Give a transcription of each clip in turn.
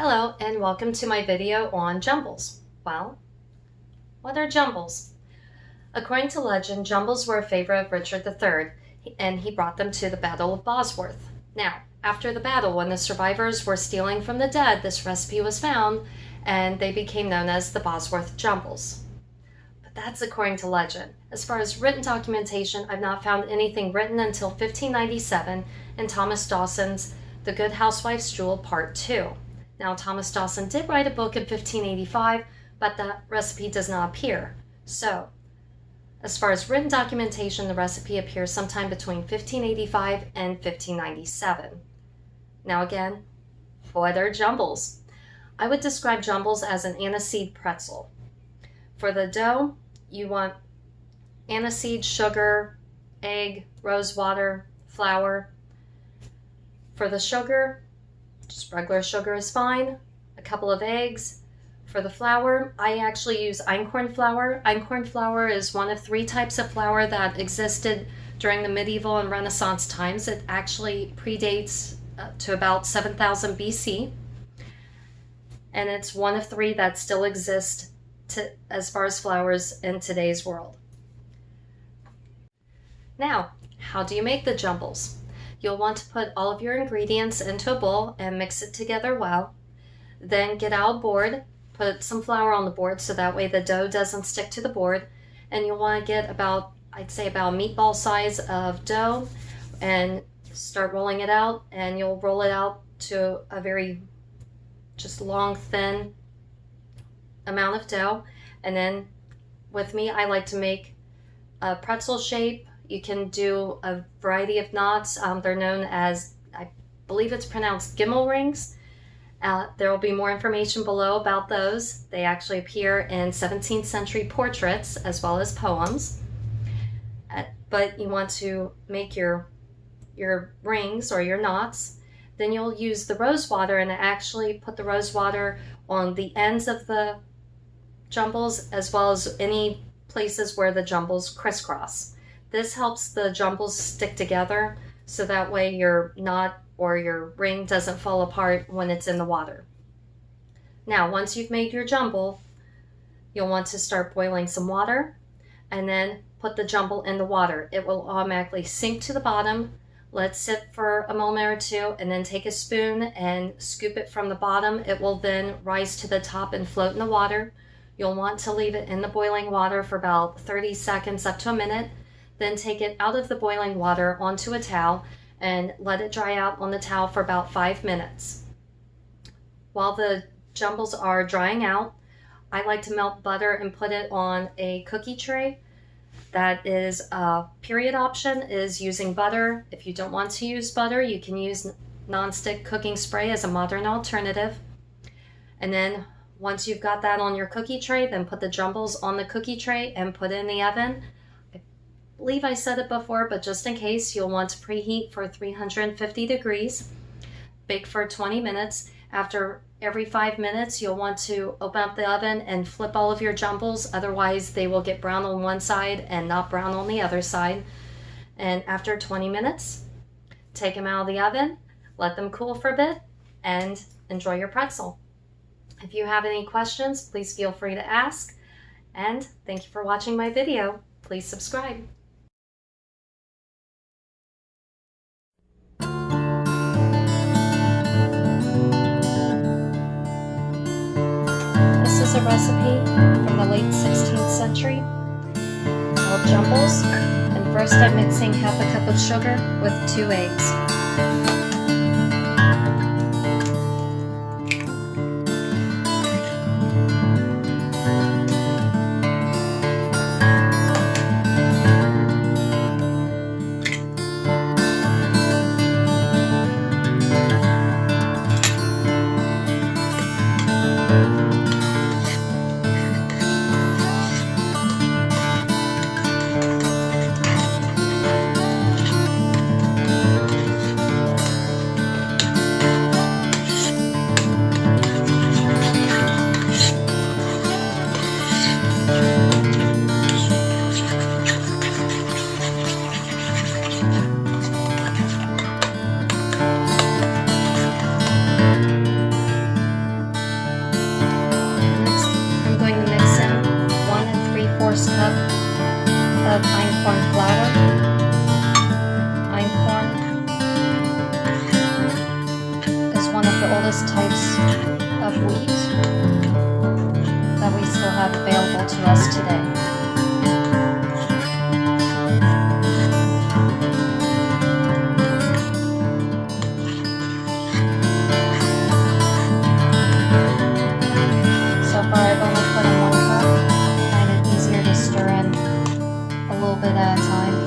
Hello and welcome to my video on jumbles. Well, what are jumbles? According to legend, jumbles were a favorite of Richard III and he brought them to the Battle of Bosworth. Now, after the battle, when the survivors were stealing from the dead, this recipe was found and they became known as the Bosworth jumbles. But that's according to legend. As far as written documentation, I've not found anything written until 1597 in Thomas Dawson's The Good Housewife's Jewel Part 2. Now, Thomas Dawson did write a book in 1585, but that recipe does not appear. So, as far as written documentation, the recipe appears sometime between 1585 and 1597. Now again, what are jumbles? I would describe jumbles as an aniseed pretzel. For the dough, you want aniseed, sugar, egg, rosewater, flour. For the sugar, just regular sugar is fine, a couple of eggs. For the flour, I actually use einkorn flour. Einkorn flour is one of 3 types of flour that existed during the medieval and Renaissance times. It actually predates to about 7000 BC. And it's one of 3 that still exist as far as flours in today's world. Now, how do you make the jumbles? You'll want to put all of your ingredients into a bowl and mix it together well. Then get out a board, put some flour on the board so that way the dough doesn't stick to the board. And you'll want to get about, I'd say about a meatball size of dough and start rolling it out. And you'll roll it out to a very just long, thin amount of dough. And then with me, I like to make a pretzel shape. You can do a variety of knots. They're known as, I believe it's pronounced gimmell rings. There will be more information below about those. They actually appear in 17th century portraits as well as poems. But you want to make your rings or your knots. Then you'll use the rosewater and actually put the rosewater on the ends of the jumbles as well as any places where the jumbles crisscross. This helps the jumbles stick together so that way your knot or your ring doesn't fall apart when it's in the water. Now, once you've made your jumble, you'll want to start boiling some water and then put the jumble in the water. It will automatically sink to the bottom. Let it sit for a moment or two and then take a spoon and scoop it from the bottom. It will then rise to the top and float in the water. You'll want to leave it in the boiling water for about 30 seconds up to a minute. Then take it out of the boiling water onto a towel and let it dry out on the towel for about 5 minutes. While the jumbles are drying out, I like to melt butter and put it on a cookie tray. That is a period option, is using butter. If you don't want to use butter, you can use nonstick cooking spray as a modern alternative. And then once you've got that on your cookie tray, then put the jumbles on the cookie tray and put it in the oven. I believe I said it before, but just in case, you'll want to preheat for 350 degrees. Bake for 20 minutes. After every 5 minutes, you'll want to open up the oven and flip all of your jumbles. Otherwise, they will get brown on one side and not brown on the other side. And after 20 minutes, take them out of the oven, let them cool for a bit, and enjoy your pretzel. If you have any questions, please feel free to ask. And thank you for watching my video. Please subscribe. This is a recipe from the late 16th century called jumbles. And first I'm mixing half a cup of sugar with 2 eggs. various types of wheat that we still have available to us today. So far I've only put in 1 cup. I find it easier to stir in a little bit at a time.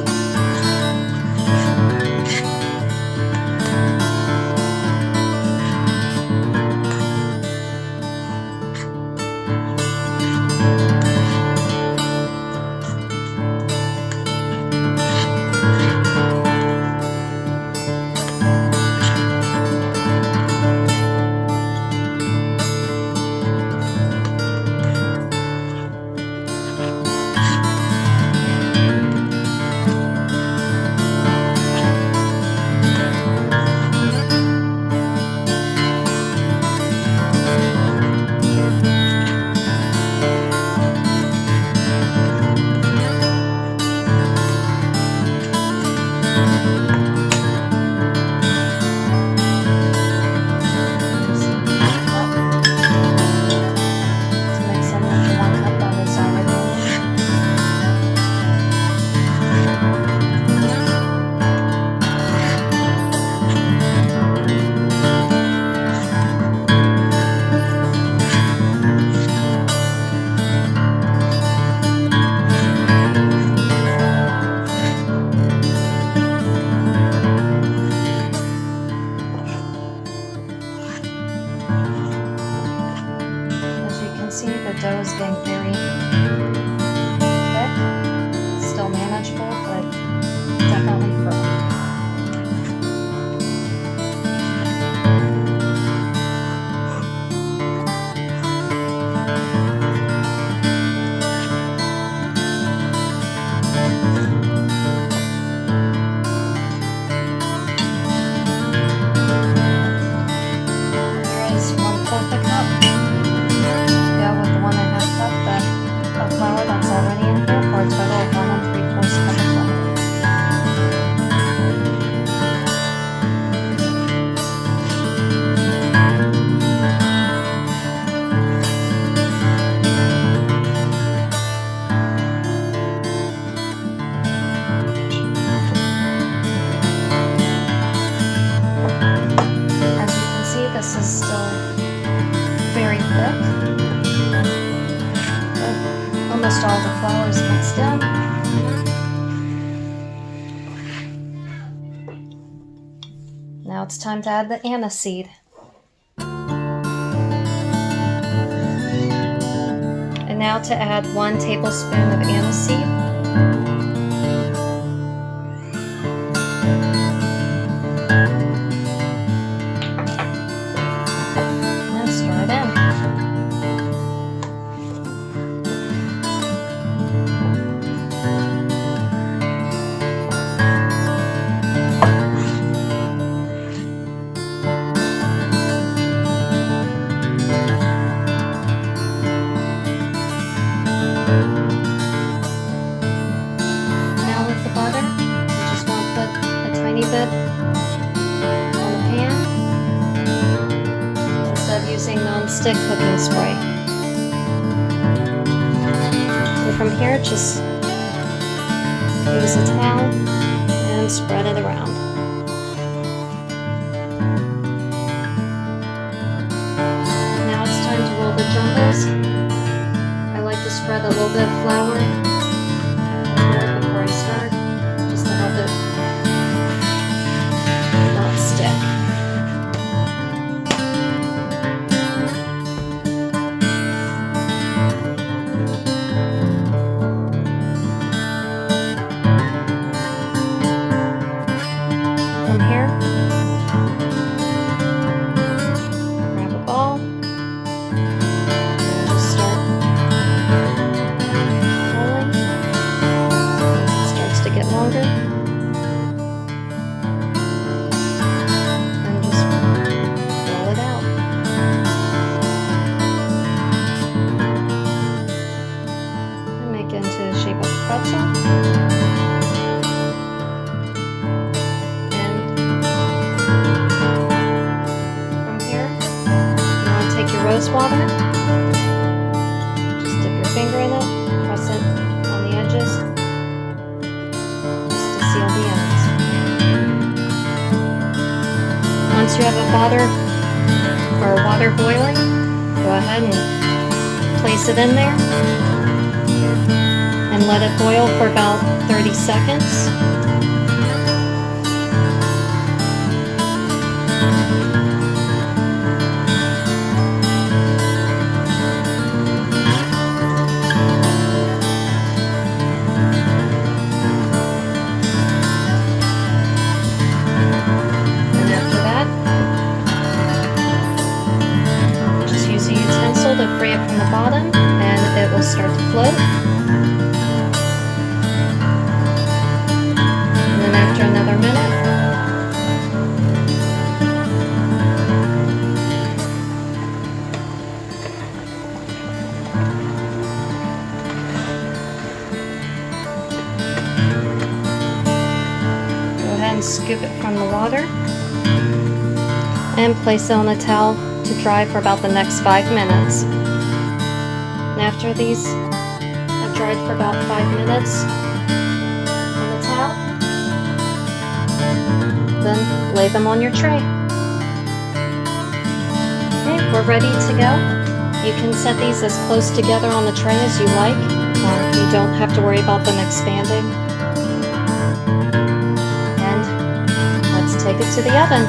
See, the dough is getting very thick, still manageable, but definitely firm. Here is 1/4 a cup. Flour that's already in here for a total of 1 3/4 cup of flour. As you can see, this is still very thick. Almost all the flour is mixed in. Now it's time to add the aniseed. And now to add 1 tablespoon of aniseed. Now stir it in. Bit on the pan instead of using non-stick cooking spray. And from here, just use a towel and spread it around. Now it's time to roll the jumbles. I like to spread a little bit of flour before I start, just to help it not stick. From here, grab a ball, just start rosewater. Just dip your finger in it, press it on the edges, just to seal the ends. Once you have a water boiling, go ahead and place it in there and let it boil for about 30 seconds. To free it from the bottom, and it will start to float. And then after another minute, go ahead and scoop it from the water and place it on a towel to dry for about the next 5 minutes. And after these have dried for about 5 minutes on the towel, then lay them on your tray. Okay, we're ready to go. You can set these as close together on the tray as you like. You don't have to worry about them expanding. And let's take it to the oven.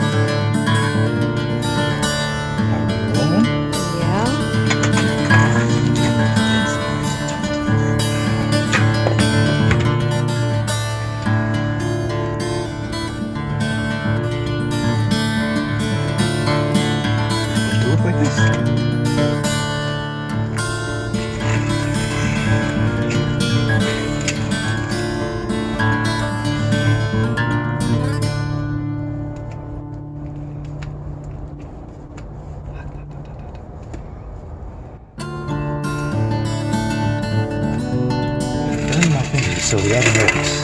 So the oven works.